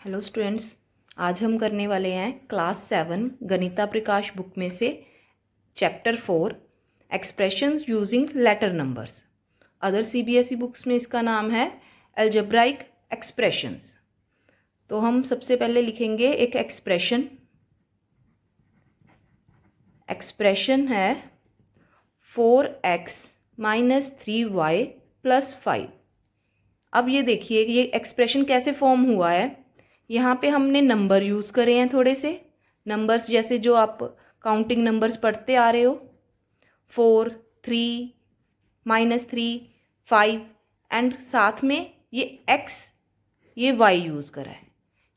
Hello students, आज हम करने वाले हैं क्लास 7 गणिता प्रकाश बुक में से chapter 4 expressions using letter numbers. Other CBSE books में इसका नाम है अलजेब्राइक एक्सप्रेशंस। तो हम सबसे पहले लिखेंगे एक एक्सप्रेशन है 4x माइनस 3y प्लस 5। अब ये देखिए ये एक्सप्रेशन कैसे फॉर्म हुआ है। यहाँ पे हमने नंबर यूज़ करे हैं, थोड़े से नंबर्स जैसे जो आप काउंटिंग नंबर्स पढ़ते आ रहे हो, 4, 3, -3, 5 एंड साथ में ये x ये y यूज़ करा है।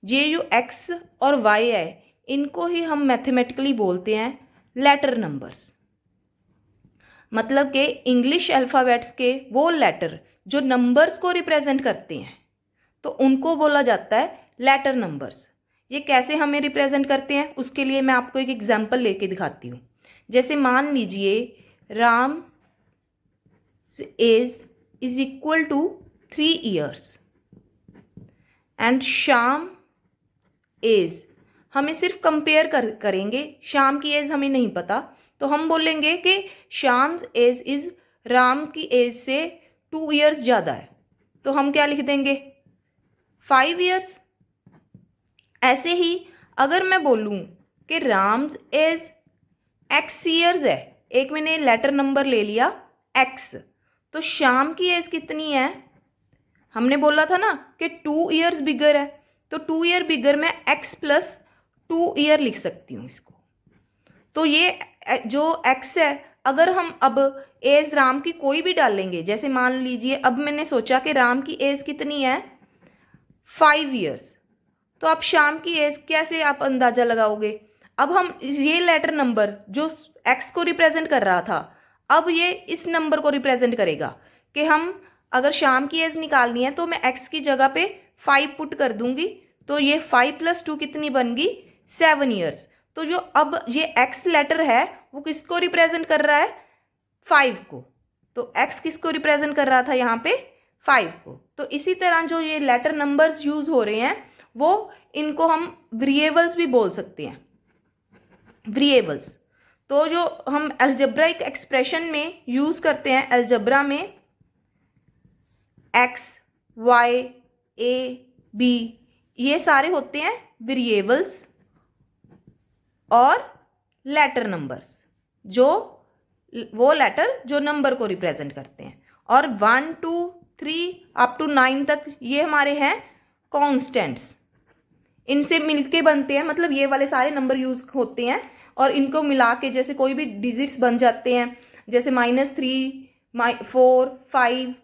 ये जो x और y है इनको ही हम मैथमेटिकली बोलते हैं लेटर नंबर्स। मतलब कि इंग्लिश अल्फ़ाबेट्स के वो लेटर जो नंबर्स को रिप्रेजेंट करते हैं तो उनको बोला जाता है लेटर नंबर्स। ये कैसे हमें रिप्रेजेंट करते हैं उसके लिए मैं आपको एक एग्जांपल लेके दिखाती हूँ। जैसे मान लीजिए Ram age is equal to 3 years and Shyam age, हमें सिर्फ कंपेयर करेंगे, श्याम की एज हमें नहीं पता, तो हम बोलेंगे कि श्याम एज इज राम की एज से 2 years ज़्यादा है, तो हम क्या लिख देंगे 5 years। ऐसे ही अगर मैं बोलूँ कि राम्स एज x years है, एक मैंने लेटर नंबर ले लिया x, तो श्याम की एज कितनी है, हमने बोला था ना कि 2 years बिगर है, तो 2 year बिगर में x प्लस 2 year लिख सकती हूँ इसको। तो ये जो x है अगर हम अब एज राम की कोई भी डालेंगे, जैसे मान लीजिए अब मैंने सोचा कि राम की एज कितनी है 5 years, तो आप श्याम की एज कैसे आप अंदाज़ा लगाओगे। अब हम ये लेटर नंबर जो x को रिप्रेजेंट कर रहा था अब ये इस नंबर को रिप्रेजेंट करेगा कि हम अगर श्याम की एज निकालनी है तो मैं x की जगह पे 5 पुट कर दूंगी, तो ये 5 + 2 कितनी बन गई 7 years। तो जो अब ये x लेटर है वो किसको रिप्रेजेंट कर रहा है 5 को, तो x किसको रिप्रेजेंट कर रहा था यहाँ पे 5 को। तो इसी तरह जो ये लेटर नंबर्स यूज हो रहे हैं वो इनको हम वेरिएबल्स भी बोल सकते हैं, वेरिएबल्स। तो जो हम अलजेब्राइक एक्सप्रेशन में यूज करते हैं अलजेब्रा में x, y, a, b ये सारे होते हैं वेरिएबल्स और लेटर नंबर्स, जो वो लेटर जो नंबर को रिप्रेजेंट करते हैं। और 1, 2, 3 अप टू 9 तक ये हमारे हैं कॉन्स्टेंट्स, इनसे मिलके बनते हैं, मतलब ये वाले सारे नंबर यूज होते हैं और इनको मिला के जैसे कोई भी डिजिट्स बन जाते हैं, जैसे -3, 4, 5,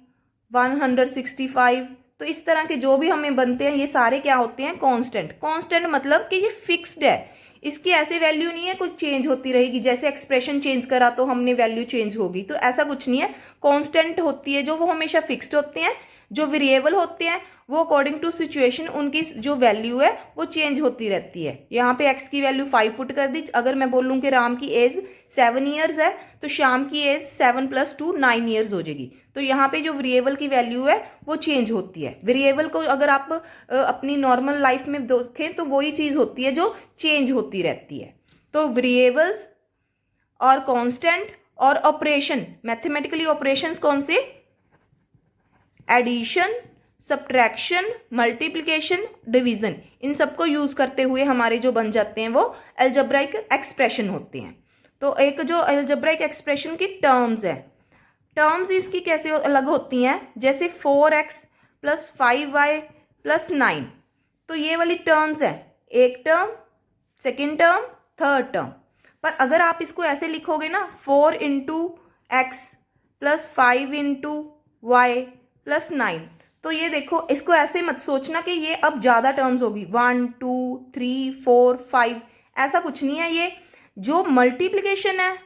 165। तो इस तरह के जो भी हमें बनते हैं ये सारे क्या होते हैं कांस्टेंट। कांस्टेंट मतलब कि ये फिक्स्ड है, इसकी ऐसे वैल्यू नहीं है कुछ चेंज होती रहेगी, जैसे एक्सप्रेशन चेंज करा तो हमने वैल्यू चेंज होगी, तो ऐसा कुछ नहीं है। कांस्टेंट होती है जो वो हमेशा फिक्स्ड होते हैं। जो वेरिएबल होते हैं वो अकॉर्डिंग टू सिचुएशन उनकी जो वैल्यू है वो चेंज होती रहती है। यहाँ पे x की वैल्यू 5 पुट कर दी, अगर मैं बोलूँ कि राम की एज 7 years है तो श्याम की एज 7 + 2 9 years हो जाएगी। तो यहाँ पे जो वेरिएबल की वैल्यू है वो चेंज होती है। वेरिएबल को अगर आप अपनी नॉर्मल लाइफ में देखें तो वही चीज़ होती है जो चेंज होती रहती है। तो वेरिएबल्स और कॉन्स्टेंट और ऑपरेशन, मैथमेटिकली ऑपरेशंस कौन से, एडिशन, सब्ट्रैक्शन, मल्टीप्लिकेशन, डिवीजन, इन सबको यूज करते हुए हमारे जो बन जाते हैं वो अलजेब्राइक एक्सप्रेशन होते हैं। तो एक जो अलजेब्राइक एक्सप्रेशन की टर्म्स है, टर्म्स इसकी कैसे अलग होती हैं, जैसे 4x + 5y + 9, तो ये वाली टर्म्स है, एक term, second term, third term. पर अगर आप इसको ऐसे लिखोगे ना 4 × x + 5 × y + 9, तो ये देखो इसको ऐसे मत सोचना कि ये अब ज़्यादा टर्म्स होगी 1, 2, 3, 4, 5, ऐसा कुछ नहीं है। ये जो मल्टीप्लिकेशन है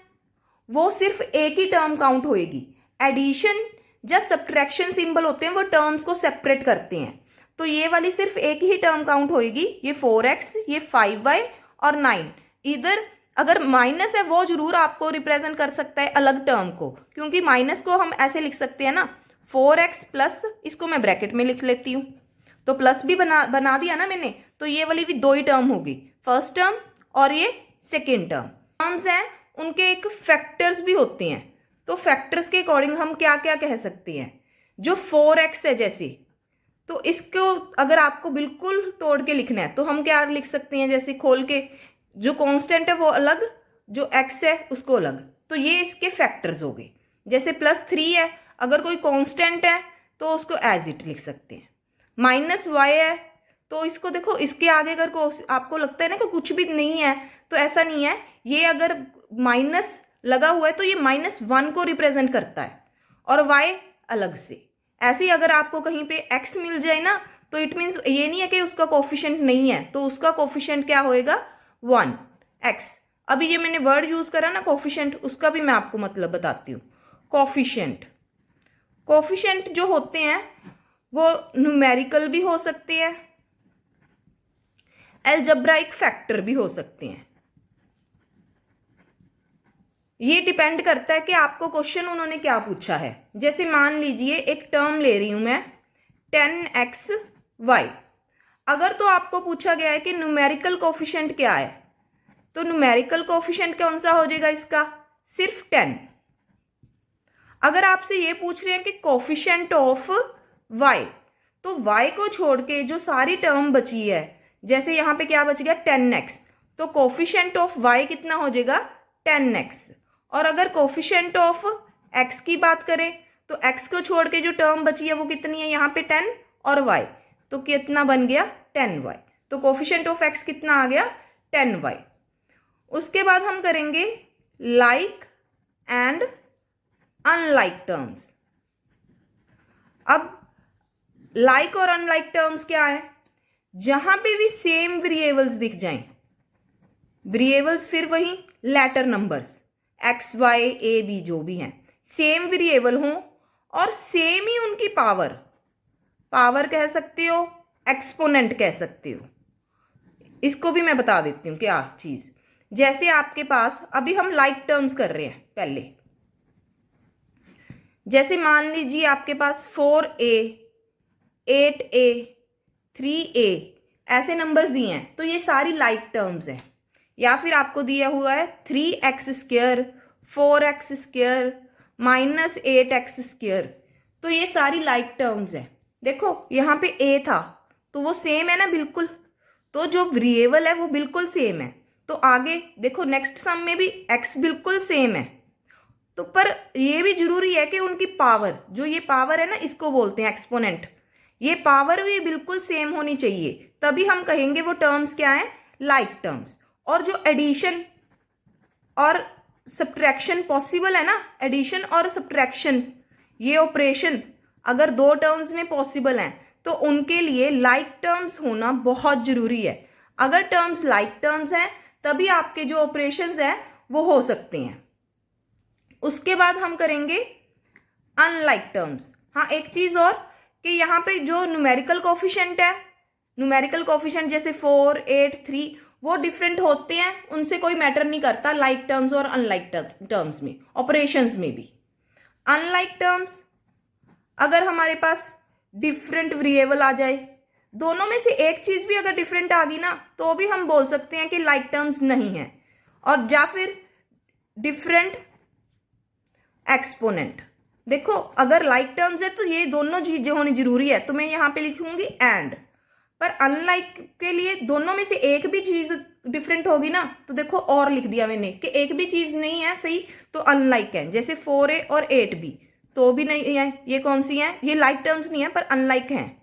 वो सिर्फ एक ही टर्म काउंट होएगी। एडिशन या सब्ट्रैक्शन सिंबल होते हैं वो टर्म्स को सेपरेट करते हैं, तो ये वाली सिर्फ एक ही टर्म काउंट होएगी, ये 4x, ये 5y और 9। इधर अगर माइनस है वो जरूर आपको रिप्रेजेंट कर सकता है अलग टर्म को, क्योंकि माइनस को हम ऐसे लिख सकते हैं ना 4x प्लस, इसको मैं ब्रैकेट में लिख लेती हूँ, तो प्लस भी बना दिया ना मैंने, तो ये वाली भी दो ही टर्म होगी, फर्स्ट टर्म और ये सेकेंड टर्म। टर्म्स हैं उनके एक फैक्टर्स भी होते हैं, तो फैक्टर्स के अकॉर्डिंग हम क्या क्या कह सकते हैं। जो 4x है जैसे, तो इसको अगर आपको बिल्कुल तोड़ के लिखना है तो हम क्या लिख सकते हैं, जैसे खोल के, जो कांस्टेंट है वो अलग, जो x है उसको अलग, तो ये इसके फैक्टर्स हो गए। जैसे +3 है, अगर कोई कांस्टेंट है तो उसको एज इट लिख सकते हैं। -y है, तो इसको देखो, इसके आगे अगर आपको लगता है ना कि कुछ भी नहीं है, तो ऐसा नहीं है, ये अगर माइनस लगा हुआ है तो ये -1 को रिप्रेजेंट करता है और y अलग से। ऐसे ही अगर आपको कहीं पे x मिल जाए ना, तो इट मीन्स ये नहीं है कि उसका कोफिशिएंट नहीं है, तो उसका कोफिशिएंट क्या होएगा, 1 x। अभी ये मैंने वर्ड यूज करा ना कोफिशिएंट, उसका भी मैं आपको मतलब बताती हूँ। कोफिशिएंट, कोफिशिएंट जो होते हैं वो न्यूमेरिकल भी हो सकते हैं, अलजेब्राइक फैक्टर भी हो सकते हैं। ये डिपेंड करता है कि आपको क्वेश्चन उन्होंने क्या पूछा है। जैसे मान लीजिए एक टर्म ले रही हूं मैं 10xy, अगर तो आपको पूछा गया है कि न्यूमेरिकल कोफिशिएंट क्या है, तो न्यूमेरिकल कोफिशिएंट कौन सा हो जाएगा इसका, सिर्फ 10। अगर आपसे ये पूछ रहे हैं कि कोफिशिएंट ऑफ y, तो y को छोड़ के जो सारी टर्म बची है, जैसे यहाँ पे क्या बच गया 10x, तो कोफिशिएंट ऑफ y कितना हो जाएगा 10x। और अगर कोफिशिएंट ऑफ x की बात करें तो x को छोड़ के जो टर्म बची है वो कितनी है, यहाँ पे 10 और y, तो कितना बन गया 10y। तो कोफिशिएंट ऑफ x कितना आ गया 10y। उसके बाद हम करेंगे लाइक एंड अनलाइक टर्म्स। अब लाइक और अनलाइक टर्म्स क्या है, जहां पे भी सेम वेरिएबल्स दिख जाएं, वेरिएबल्स फिर वही letter numbers x y a b जो भी हैं, सेम वेरिएबल हों और सेम ही उनकी पावर, पावर कह सकते हो, एक्सपोनेंट कह सकते हो। इसको भी मैं बता देती हूँ क्या चीज। जैसे आपके पास अभी हम लाइक टर्म्स कर रहे हैं पहले, जैसे मान लीजिए आपके पास 4a 8a 3a ऐसे नंबर्स दिए हैं, तो ये सारी लाइक टर्म्स हैं। या फिर आपको दिया हुआ है 3x², 4x² -8x², तो ये सारी लाइक टर्म्स हैं। देखो यहाँ पे a था तो वो सेम है ना बिल्कुल, तो जो वेरिएबल है वो बिल्कुल सेम है। तो आगे देखो नेक्स्ट सम में भी x बिल्कुल सेम है, तो पर ये भी जरूरी है कि उनकी पावर, जो ये पावर है ना इसको बोलते हैं एक्सपोनेंट, ये पावर भी बिल्कुल सेम होनी चाहिए, तभी हम कहेंगे वो टर्म्स क्या है, लाइक टर्म्स। और जो एडिशन और सब्ट्रैक्शन पॉसिबल है ना, एडिशन और सब्ट्रैक्शन ये ऑपरेशन अगर दो टर्म्स में पॉसिबल हैं, तो उनके लिए लाइक टर्म्स होना बहुत जरूरी है। अगर टर्म्स लाइक टर्म्स हैं तभी आपके जो ऑपरेशंस हैं वो हो सकते हैं। उसके बाद हम करेंगे अनलाइक टर्म्स। हाँ एक चीज और, कि यहाँ पे जो न्यूमेरिकल कोफिशिएंट है, न्यूमेरिकल कोफिशिएंट जैसे 4 8 3 वो डिफरेंट होते हैं, उनसे कोई मैटर नहीं करता लाइक टर्म्स और अनलाइक टर्म्स में, ऑपरेशंस में भी। अनलाइक टर्म्स अगर हमारे पास डिफरेंट वेरिएबल आ जाए, दोनों में से एक चीज भी अगर डिफरेंट आ गई ना, तो भी हम बोल सकते हैं कि लाइक टर्म्स नहीं है। और या फिर डिफरेंट एक्सपोनेंट, देखो अगर लाइक टर्म्स है तो ये दोनों चीजें होनी जरूरी है, तो मैं यहाँ पे लिखूंगी एंड। पर अनलाइक के लिए दोनों में से एक भी चीज डिफरेंट होगी ना, तो देखो और लिख दिया मैंने कि एक भी चीज नहीं है सही, तो अनलाइक है। जैसे 4a और 8b तो भी नहीं है, ये कौन सी है, ये लाइक टर्म्स नहीं है पर अनलाइक हैं,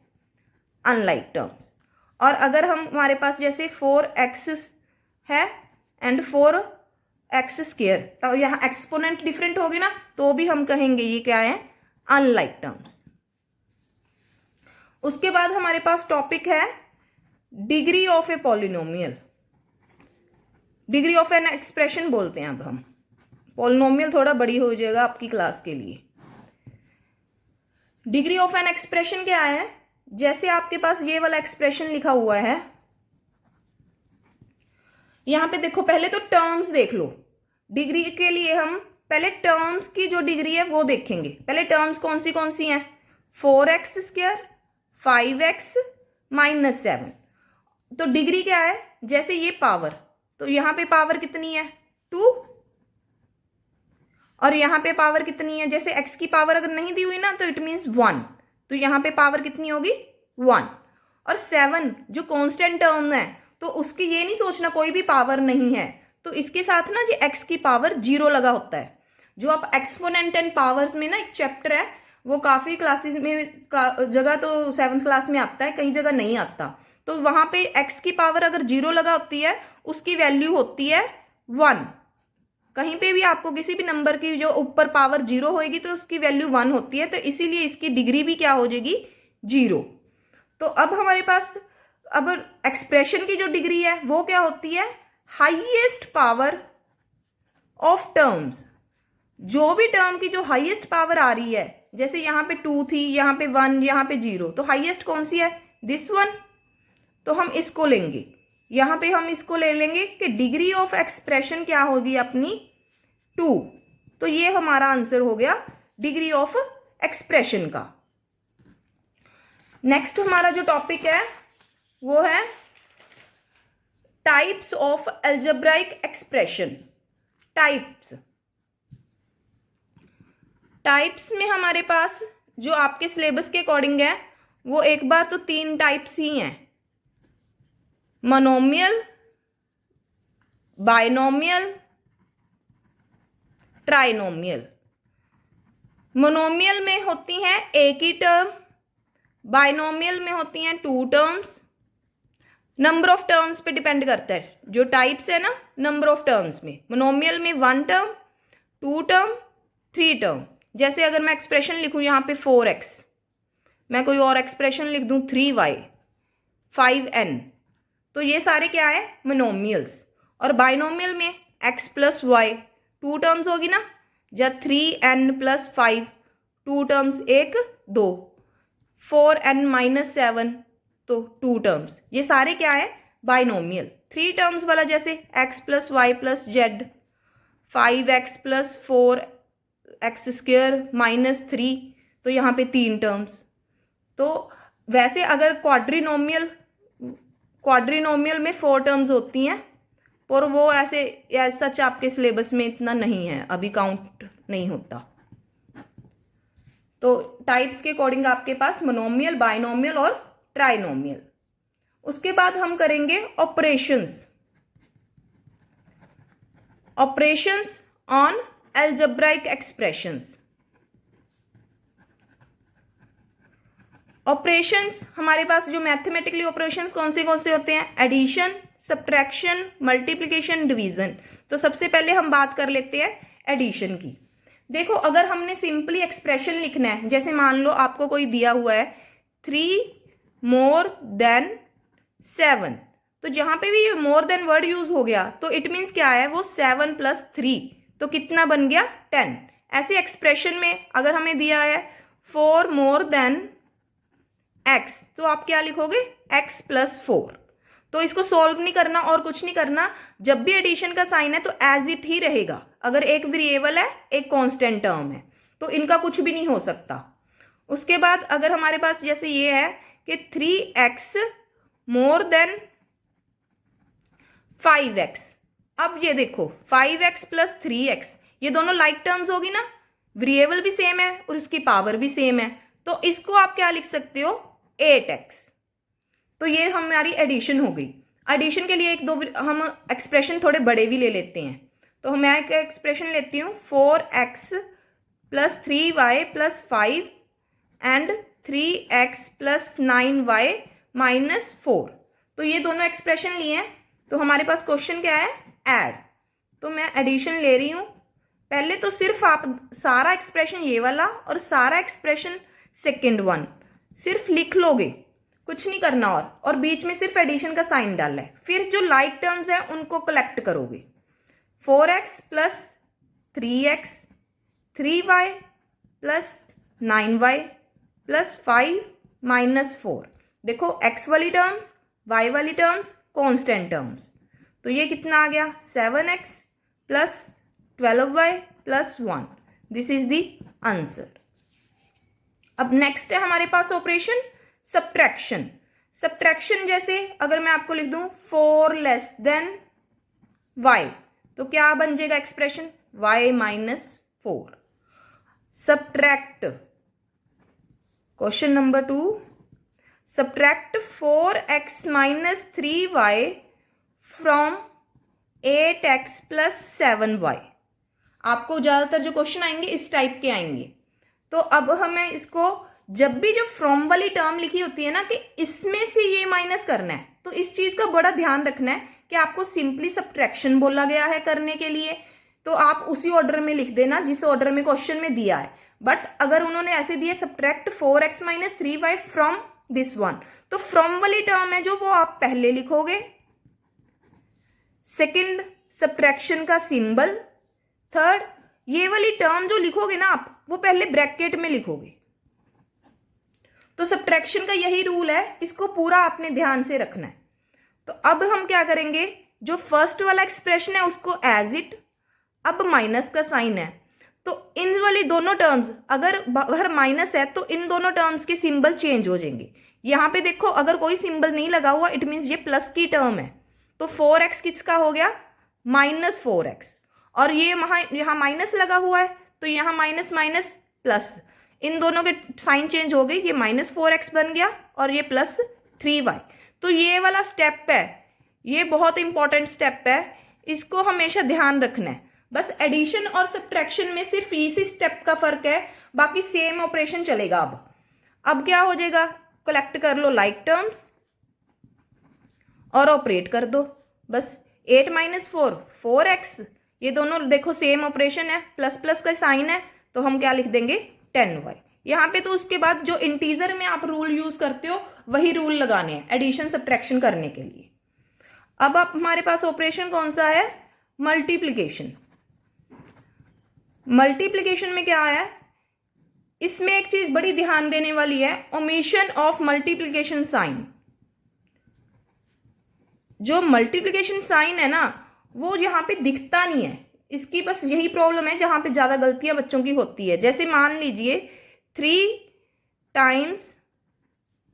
अनलाइक टर्म्स। और अगर हम हमारे पास जैसे 4x है एंड 4x², तो यहाँ एक्सपोनेंट डिफरेंट होगी ना, तो भी हम कहेंगे ये क्या है, अनलाइक टर्म्स। उसके बाद हमारे पास टॉपिक है degree of a polynomial. Degree of an expression बोलते हैं अब हम, पॉलिनोमियल थोड़ा बड़ी हो जाएगा आपकी क्लास के लिए। डिग्री ऑफ एन एक्सप्रेशन क्या है, जैसे आपके पास ये वाला एक्सप्रेशन लिखा हुआ है, यहां पे देखो पहले तो टर्म्स देख लो। डिग्री के लिए हम पहले टर्म्स की जो डिग्री है वो देखेंगे। पहले टर्म्स कौन सी हैं, 4x², 5x, -7। तो डिग्री क्या है, जैसे ये पावर, तो यहाँ पे पावर कितनी है 2, और यहाँ पे पावर कितनी है, जैसे x की पावर अगर नहीं दी हुई ना तो इट मीन्स 1, तो यहाँ पे पावर कितनी होगी 1। और 7 जो कांस्टेंट टर्म है तो उसकी ये नहीं सोचना कोई भी पावर नहीं है, तो इसके साथ ना ये x की पावर 0 लगा होता है। जो आप एक्सपोनेंट एंड पावर्स में ना एक चैप्टर है, वो काफ़ी क्लासेस में जगह तो 7th क्लास में आता है, कई जगह नहीं आता, तो वहाँ पे x की पावर अगर 0 लगा होती है उसकी वैल्यू होती है 1। कहीं पे भी आपको किसी भी नंबर की जो ऊपर पावर 0 होएगी तो उसकी वैल्यू 1 होती है, तो इसीलिए इसकी डिग्री भी क्या हो जाएगी 0। तो अब हमारे पास अब एक्सप्रेशन की जो डिग्री है वो क्या होती है, हाईएस्ट पावर ऑफ टर्म्स। जो भी टर्म की जो हाईएस्ट पावर आ रही है, जैसे यहाँ पे 2 थी, यहाँ पे 1, यहाँ पे 0, तो हाईएस्ट कौन सी है, दिस वन। तो हम इसको लेंगे, यहाँ पे हम इसको ले लेंगे कि डिग्री ऑफ एक्सप्रेशन क्या होगी अपनी 2। तो ये हमारा आंसर हो गया डिग्री ऑफ एक्सप्रेशन का। नेक्स्ट हमारा जो टॉपिक है वो है types of algebraic expression. Types में हमारे पास जो आपके सिलेबस के अकॉर्डिंग है वो एक बार तो 3 टाइप्स ही हैं, मोनोमियल, बाइनोमियल, ट्राइनोमियल। मोनोमियल में होती हैं एक ही टर्म, बाइनोमियल में होती हैं 2 टर्म्स। नंबर ऑफ टर्म्स पे डिपेंड करता है, जो टाइप्स है ना नंबर ऑफ टर्म्स में, मोनोमियल में 1 टर्म, 2 टर्म, 3 टर्म। जैसे अगर मैं एक्सप्रेशन लिखूं यहाँ पे 4x, मैं कोई और एक्सप्रेशन लिख दूं 3y, 5n, तो ये सारे क्या है मोनोमियल्स। और बाइनोमियल में x प्लस वाई 2 टर्म्स होगी ना, जब 3n plus 5 2 terms 1 2, 4n minus 7 तो 2 टर्म्स, ये सारे क्या है बाइनोमियल। 3 टर्म्स वाला जैसे x plus Y plus Z, 5x plus 4x square minus 3, तो यहाँ पे 3 टर्म्स। तो वैसे अगर क्वाड्रिनोमियल में 4 टर्म्स होती हैं, पर वो ऐसे सच आपके सिलेबस में इतना नहीं है, अभी काउंट नहीं होता। तो टाइप्स के अकॉर्डिंग आपके पास मोनोमियल, बाइनोमियल और ट्राइनोमियल। उसके बाद हम करेंगे operations on algebraic expressions. Operations हमारे पास जो मैथमेटिकली ऑपरेशंस कौन से होते हैं, एडिशन, सब्ट्रैक्शन, मल्टीप्लिकेशन, डिवीजन। तो सबसे पहले हम बात कर लेते हैं एडिशन की। देखो अगर हमने सिंपली एक्सप्रेशन लिखना है, जैसे मान लो आपको कोई दिया हुआ है 3 more than 7, तो जहां पे भी ये मोर देन वर्ड यूज हो गया तो इट मीन्स क्या है, वो 7 प्लस 3, तो कितना बन गया 10। ऐसे एक्सप्रेशन में अगर हमें दिया है 4 more than x, तो आप क्या लिखोगे x प्लस 4। तो इसको सॉल्व नहीं करना और कुछ नहीं करना, जब भी एडिशन का साइन है तो एज इट ही रहेगा। अगर एक वेरिएबल है एक कांस्टेंट टर्म है तो इनका कुछ भी नहीं हो सकता। उसके बाद अगर हमारे पास जैसे ये है कि 3x मोर देन 5x, अब ये देखो 5x प्लस 3x ये दोनों लाइक टर्म्स होगी ना, वेरिएबल भी सेम है और इसकी पावर भी सेम है, तो इसको आप क्या लिख सकते हो 8x। तो ये हमारी एडिशन हो गई। एडिशन के लिए एक दो हम एक्सप्रेशन थोड़े बड़े भी ले लेते हैं, तो मैं एक एक्सप्रेशन लेती हूँ 4x plus 3y plus 5 and 3x plus 9y minus 4। तो ये दोनों एक्सप्रेशन लिए हैं, तो हमारे पास क्वेश्चन क्या है ऐड। तो मैं एडिशन ले रही हूँ, पहले तो सिर्फ आप सारा एक्सप्रेशन ये वाला और सारा एक्सप्रेशन सेकेंड वन सिर्फ लिख लोगे, कुछ नहीं करना और बीच में सिर्फ एडिशन का साइन डालना है। फिर जो लाइक टर्म्स है उनको कलेक्ट करोगे, 4x plus 3x, 3y plus 9y plus 5 minus 4। देखो x वाली टर्म्स, y वाली टर्म्स, कांस्टेंट टर्म्स, तो ये कितना आ गया 7x plus 12y plus 1। This is the answer. अब नेक्स्ट है हमारे पास ऑपरेशन सब्ट्रैक्शन। सब्ट्रैक्शन जैसे अगर मैं आपको लिख दूं 4 लेस देन y, तो क्या बन जाएगा expression y minus 4. Subtract question number 2, subtract 4x minus 3y from 8x plus 7y. आपको ज़्यादातर जो क्वेश्चन आएंगे इस टाइप के आएंगे. तो अब हमें इसको जब भी जो फ्रॉम वाली टर्म लिखी होती है ना कि इसमें से ये माइनस करना है, तो इस चीज़ का बड़ा ध्यान रखना है कि आपको सिंपली सब्ट्रैक्शन बोला गया है करने के लिए, तो आप उसी ऑर्डर में लिख देना जिस ऑर्डर में क्वेश्चन में दिया है. बट अगर उन्होंने ऐसे दिया subtract 4x minus 3y from this one, तो फ्रॉम वाली टर्म है जो वो आप पहले लिखोगे. सेकंड सब्ट्रैक्शन का सिंबल. थर्ड ये वाली टर्म जो लिखोगे ना आप वो पहले ब्रैकेट में लिखोगे. तो सब्ट्रैक्शन का यही रूल है, इसको पूरा आपने ध्यान से रखना है. तो अब हम क्या करेंगे, जो फर्स्ट वाला एक्सप्रेशन है उसको एज इट, अब माइनस का साइन है तो इन वाली दोनों टर्म्स अगर बाहर माइनस है तो इन दोनों टर्म्स के सिंबल चेंज हो जाएंगे. यहाँ पे देखो अगर कोई सिंबल नहीं लगा हुआ इट मीन्स ये प्लस की टर्म है, तो 4x किसका हो गया माइनस 4x, और ये यहाँ माइनस लगा हुआ है तो यहाँ माइनस माइनस प्लस, इन दोनों के साइन चेंज हो गए, ये माइनस 4x बन गया और ये प्लस 3y. तो ये वाला स्टेप है, ये बहुत इंपॉर्टेंट स्टेप है, इसको हमेशा ध्यान रखना है. बस एडिशन और सब्ट्रैक्शन में सिर्फ इसी स्टेप का फर्क है, बाकी सेम ऑपरेशन चलेगा. अब क्या हो जाएगा, कलेक्ट कर लो लाइक टर्म्स और ऑपरेट कर दो. बस 8 माइनस 4 4x, ये दोनों देखो सेम ऑपरेशन है, प्लस प्लस का साइन है तो हम क्या लिख देंगे 10y. यहाँ पे तो उसके बाद जो इंटीजर में आप रूल यूज करते हो वही रूल लगाने हैं एडिशन सब्ट्रैक्शन करने के लिए. अब आप हमारे पास ऑपरेशन कौन सा है, मल्टीप्लिकेशन. मल्टीप्लिकेशन में क्या है, इसमें एक चीज बड़ी ध्यान देने वाली है, ओमिशन ऑफ मल्टीप्लिकेशन साइन. जो मल्टीप्लिकेशन साइन है ना वो यहाँ पे दिखता नहीं है, इसकी बस यही प्रॉब्लम है जहाँ पे ज़्यादा गलतियाँ बच्चों की होती है. जैसे मान लीजिए 3 टाइम्स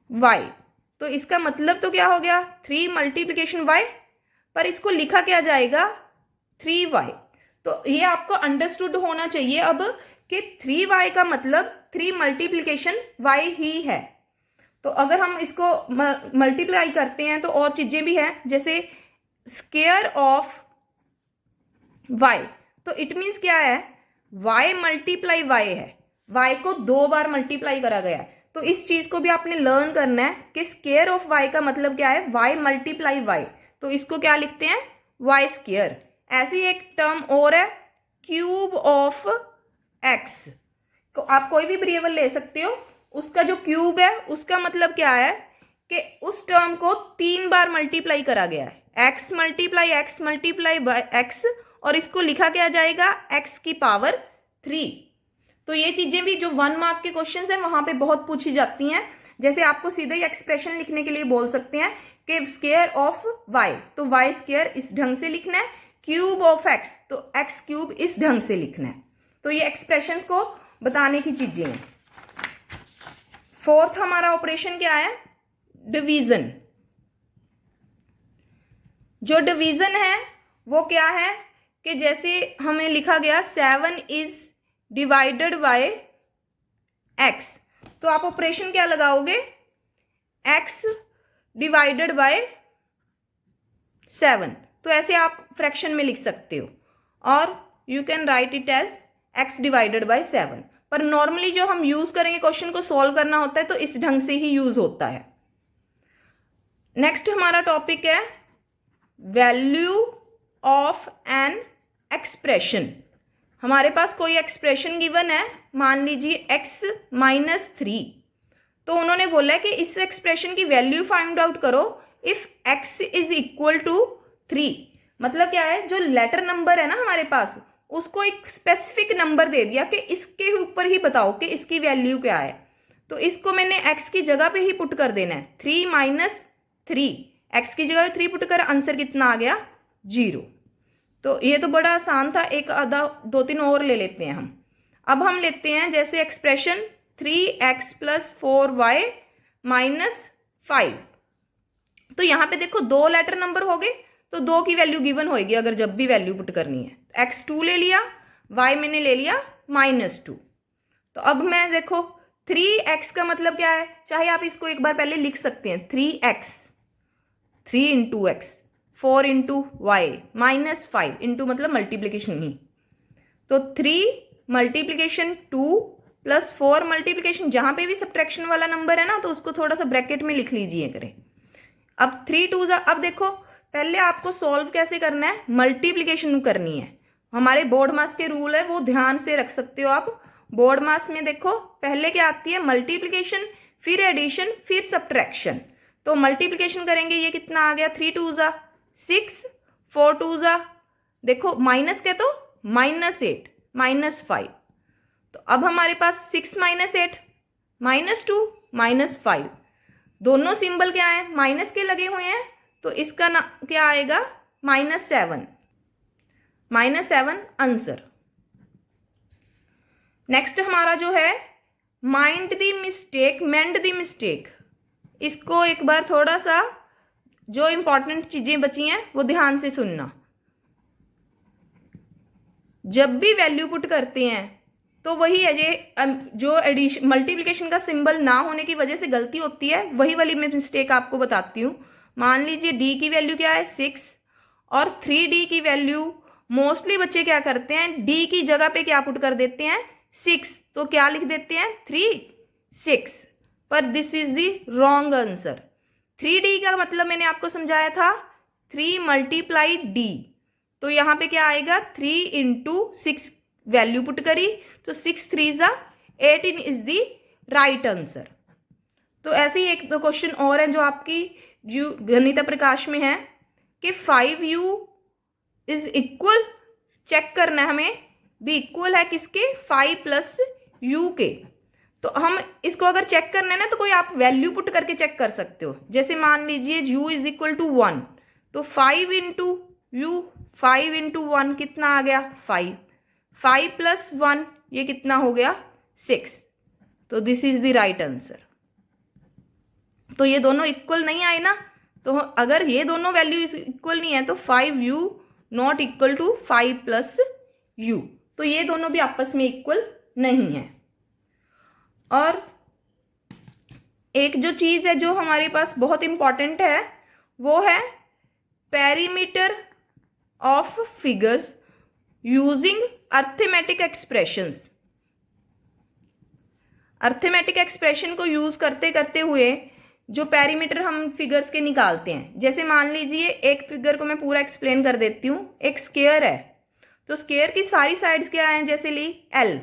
y, तो इसका मतलब तो क्या हो गया 3 मल्टीप्लिकेशन y, पर इसको लिखा क्या जाएगा 3y. तो ये आपको अंडरस्टूड होना चाहिए अब कि 3y का मतलब 3 मल्टीप्लिकेशन y ही है. तो अगर हम इसको मल्टीप्लाई करते हैं तो और चीज़ें भी हैं, जैसे स्क्वायर ऑफ y, तो इट मीन्स क्या है y मल्टीप्लाई y है, y को 2 बार मल्टीप्लाई करा गया है. तो इस चीज को भी आपने लर्न करना है कि स्क्वायर ऑफ y का मतलब क्या है y मल्टीप्लाई y, तो इसको क्या लिखते हैं y स्क्वायर. ऐसी एक टर्म और है क्यूब ऑफ x, तो आप कोई भी वेरिएबल ले सकते हो, उसका जो क्यूब है उसका मतलब क्या है कि उस टर्म को 3 बार मल्टीप्लाई करा गया है, x मल्टीप्लाई x, और इसको लिखा क्या जाएगा x की पावर 3. तो ये चीजें भी जो 1 मार्क के क्वेश्चंस हैं वहां पे बहुत पूछी जाती हैं. जैसे आपको सीधे ही एक्सप्रेशन लिखने के लिए बोल सकते हैं कि स्क्वायर ऑफ y, तो y स्क्वायर इस ढंग से लिखना है, क्यूब ऑफ x, तो x क्यूब इस ढंग से लिखना है. तो ये एक्सप्रेशंस को बताने की चीजें हैं. फोर्थ हमारा ऑपरेशन क्या है, डिवीजन. जो डिवीजन है वो क्या है कि जैसे हमें लिखा गया 7 इज डिवाइडेड बाय x, तो आप ऑपरेशन क्या लगाओगे x डिवाइडेड बाय 7, तो ऐसे आप फ्रैक्शन में लिख सकते हो, और you can write it as x divided by 7. पर नॉर्मली जो हम यूज करेंगे क्वेश्चन को सॉल्व करना होता है तो इस ढंग से ही यूज होता है. नेक्स्ट हमारा टॉपिक है वैल्यू ऑफ एन एक्सप्रेशन. हमारे पास कोई एक्सप्रेशन गिवन है, मान लीजिए x माइनस 3, तो उन्होंने बोला है कि इस एक्सप्रेशन की वैल्यू फाइंड आउट करो if x is equal to 3. मतलब क्या है, जो लेटर नंबर है ना हमारे पास उसको एक स्पेसिफिक नंबर दे दिया कि इसके ऊपर ही बताओ कि इसकी वैल्यू क्या है, तो इसको मैंने x की जगह पे ही पुट कर देना है. 3 माइनस 3, x की जगह 3 पुट कर आंसर कितना आ गया 0. तो ये तो बड़ा आसान था, एक आधा 2-3 और ले लेते हैं हम. अब हम लेते हैं जैसे expression 3x plus 4y minus 5, तो यहाँ पे देखो 2 लेटर नंबर हो गए, तो 2 की वैल्यू गिवन होगी अगर जब भी वैल्यू पुट करनी है। x2 ले लिया, y मैंने ले लिया -2। तो अब मैं देखो 3x का मतलब क्या है, चाहे आप इसको एक बार पहले लिख सकते हैं 3x, 3 into X, 4 into Y, -5 into मतलब मल्टीप्लीकेशन ही। तो 3 मल्टीप्लीकेशन 2 प्लस 4 मल्टीप्लीकेशन, जहां पे भी सब्ट्रैक्शन वाला नंबर है ना तो उसको थोड़ा सा ब्रैकेट में लिख लीजिए करें। अब 3 2 अब देखो पहले आपको सॉल्व कैसे करना है, मल्टीप्लीकेशन करनी है। हमारे बोर्ड मास के रूल है वो ध्यान से रख सकते हो आप। बोर्ड मास में देखो पहले क्या आती है, मल्टीप्लीकेशन, फिर एडिशन, फिर सब्ट्रैक्शन। तो मल्टीप्लीकेशन करेंगे, ये कितना आ गया, 3 2 6, 4 2 देखो माइनस के तो -8 -5। तो अब हमारे पास 6 -8 -2 -5, दोनों सिंबल क्या है, माइनस के लगे हुए हैं, तो इसका ना क्या आएगा, -7 आंसर। नेक्स्ट हमारा जो है mind the mistake, mend the mistake. इसको एक बार थोड़ा सा जो इंपॉर्टेंट चीजें बची हैं वो ध्यान से सुनना। जब भी वैल्यू पुट करते हैं तो वही है ये जो एडिशन मल्टीप्लिकेशन का सिंबल ना होने की वजह से गलती होती है, वही वाली मैं मिस्टेक आपको बताती हूँ। मान लीजिए d की वैल्यू क्या है 6 और 3d की वैल्यू, मोस्टली बच्चे क्या करते हैं d की जगह पे क्या पुट कर देते हैं 6, तो क्या लिख देते हैं 3 6, पर this is the wrong answer. 3d का मतलब मैंने आपको समझाया था 3 मल्टीप्लाई d, तो यहाँ पे क्या आएगा 3 इंटू 6 वैल्यू पुट करी तो 6 3 18 इज द राइट आंसर। तो ऐसे ही एक दो क्वेश्चन और है जो आपकी जो गणित प्रकाश में है कि 5u इज इक्वल, चेक करना है हमें भी इक्वल है किसके 5 प्लस u के। तो हम इसको अगर चेक करना है ना तो कोई आप वैल्यू पुट करके चेक कर सकते हो। जैसे मान लीजिए u इज इक्वल टू 1, तो 5 इंटू यू, 5 इंटू 1 कितना आ गया 5, 5 प्लस 1 ये कितना हो गया 6, तो this is the right answer. तो ये दोनों इक्वल नहीं आए ना, तो अगर ये दोनों वैल्यू इक्वल नहीं है तो 5u not equal to 5 plus u, तो ये दोनों भी आपस में इक्वल नहीं है। और एक जो चीज़ है जो हमारे पास बहुत इंपॉर्टेंट है वो है perimeter of figures using arithmetic expressions. Arithmetic expression को यूज करते करते हुए जो पेरीमीटर हम फिगर्स के निकालते हैं, जैसे मान लीजिए एक फिगर को मैं पूरा एक्सप्लेन कर देती हूँ। एक स्क्वायर है, तो स्क्वायर की सारी साइड्स क्या हैं, जैसे ली L,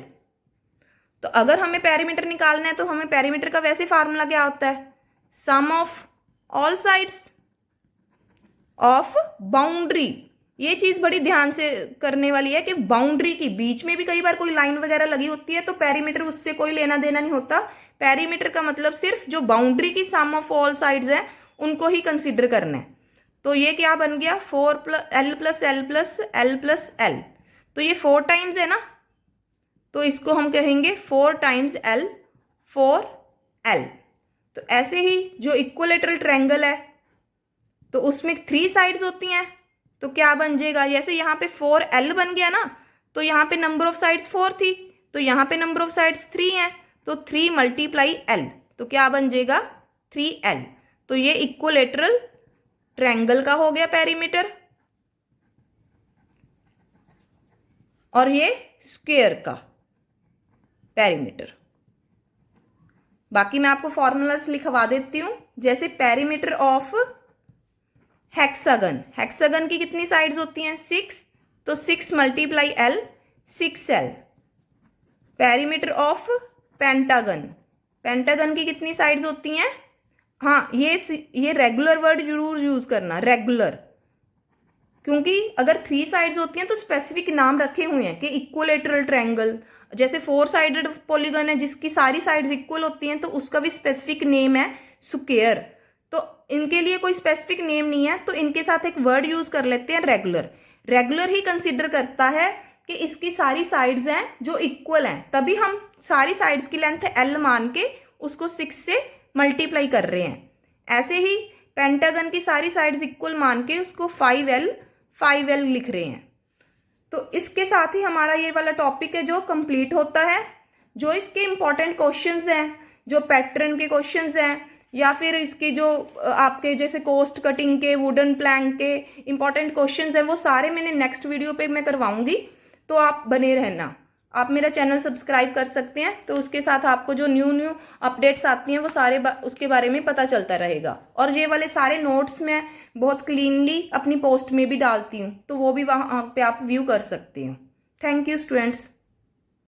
तो अगर हमें पेरीमीटर निकालना है तो हमें पेरीमीटर का वैसे फार्मूला क्या होता है, sum of all sides of boundary. ये चीज बड़ी ध्यान से करने वाली है कि बाउंड्री की बीच में भी कई बार कोई लाइन वगैरह लगी होती है तो पेरीमीटर उससे कोई लेना देना नहीं होता। पेरीमीटर का मतलब सिर्फ जो बाउंड्री की सम ऑफ ऑल साइड्स है उनको ही कंसीडर करना है। तो ये क्या बन गया 4 plus L plus L plus L plus L, तो ये 4 टाइम्स है ना, तो इसको हम कहेंगे 4 टाइम्स L 4L। तो ऐसे ही जो इक्विलेटरल ट्रायंगल है तो उसमें 3 साइड्स होती हैं, तो क्या बन जाएगा, जैसे यहाँ पे 4L बन गया ना, तो यहाँ पे नंबर ऑफ साइड्स 4 थी, तो यहाँ पे नंबर ऑफ साइड्स 3 हैं, तो 3 मल्टीप्लाई L, तो क्या बन जाएगा 3L। तो ये इक्विलेटरल ट्रायंगल का हो गया पेरीमीटर, और ये स्क्वायर का पेरीमीटर। बाकी मैं आपको फॉर्मूलास लिखवा देती हूँ। जैसे पेरीमीटर ऑफ हेक्सागन, हेक्सागन की कितनी साइड्स होती हैं 6, तो 6 multiply L 6L। Perimeter of pentagon, pentagon की कितनी साइड्स होती हैं, हाँ ये रेगुलर वर्ड जरूर यूज करना, रेगुलर, क्योंकि अगर 3 साइड्स होती हैं तो स्पेसिफिक नाम रखे हुए हैं कि इक्विलेटरल ट्रायंगल। जैसे 4 साइडेड पॉलीगन है जिसकी सारी साइड्स इक्वल होती हैं तो उसका भी स्पेसिफिक नेम है स्क्वायर। तो इनके लिए कोई स्पेसिफिक नेम नहीं है, तो इनके साथ एक वर्ड यूज कर लेते हैं रेगुलर। रेगुलर ही कंसीडर करता है कि इसकी सारी साइड्स हैं जो इक्वल हैं, तभी हम सारी साइड्स की लेंथ L मान के उसको 6 से मल्टीप्लाई कर रहे हैं। ऐसे ही पेंटागन की सारी साइड्स इक्वल मान के उसको 5L लिख रहे हैं। तो इसके साथ ही हमारा ये वाला टॉपिक है जो कंप्लीट होता है। जो इसके इम्पॉर्टेंट क्वेश्चंस हैं, जो पैटर्न के क्वेश्चंस हैं, या फिर इसके जो आपके जैसे कोस्ट कटिंग के, वुडन प्लैंक के इम्पॉर्टेंट क्वेश्चंस हैं, वो सारे मैंने नेक्स्ट वीडियो पे मैं करवाऊंगी। तो आप बने रहना। आप मेरा चैनल सब्सक्राइब कर सकते हैं, तो उसके साथ आपको जो न्यू अपडेट्स आती हैं वो सारे उसके बारे में पता चलता रहेगा। और ये वाले सारे नोट्स मैं बहुत क्लीनली अपनी पोस्ट में भी डालती हूँ, तो वो भी वहाँ पे आप व्यू कर सकते हो। Thank you students.